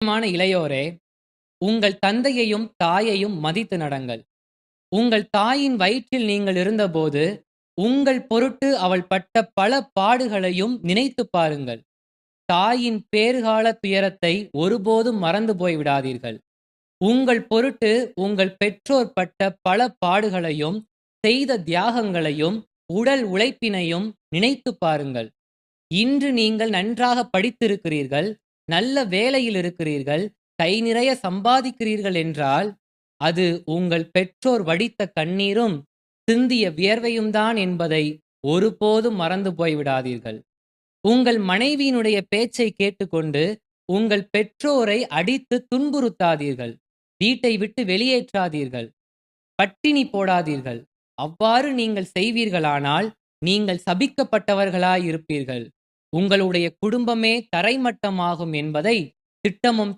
பிரியமான இளையோரே, உங்கள் தந்தையையும் தாயையும் மதித்து நடங்கள். உங்கள் தாயின் வயிற்றில் நீங்கள் இருந்தபோது, உங்கள் பொருட்டு அவள் பட்ட பல பாடுகளையும் நினைத்துப் பாருங்கள். தாயின் பேறுகால துயரத்தை ஒருபோதும் மறந்து போய் விடாதீர்கள். உங்கள் பொருட்டு உங்கள் பெற்றோர் பட்ட பல பாடுகளையும், செய்த தியாகங்களையும், உடல் உழைப்பினையும் நினைத்துப் பாருங்கள். இன்று நீங்கள் நன்றாக படித்திருக்கிறீர்கள், நல்ல வேலையில் இருக்கிறீர்கள், கை நிறைய சம்பாதிக்கிறீர்கள் என்றால், அது உங்கள் பெற்றோர் வடித்த கண்ணீரும், சிந்திய வியர்வையும் தான் என்பதை ஒருபோதும் மறந்து போய் விடாதீர்கள். உங்கள் மனைவியினுடைய பேச்சை கேட்டுக்கொண்டு, உங்கள் பெற்றோரை அடித்து துன்புறுத்தாதீர்கள். வீட்டை விட்டு வெளியேற்றாதீர்கள். பட்டினி போடாதீர்கள். அவ்வாறு நீங்கள் செய்வீர்களானால், நீங்கள் சபிக்கப்பட்டவர்களாய் இருப்பீர்கள். உங்களுடைய குடும்பமே தரைமட்டமாகும் என்பதை திட்டமும்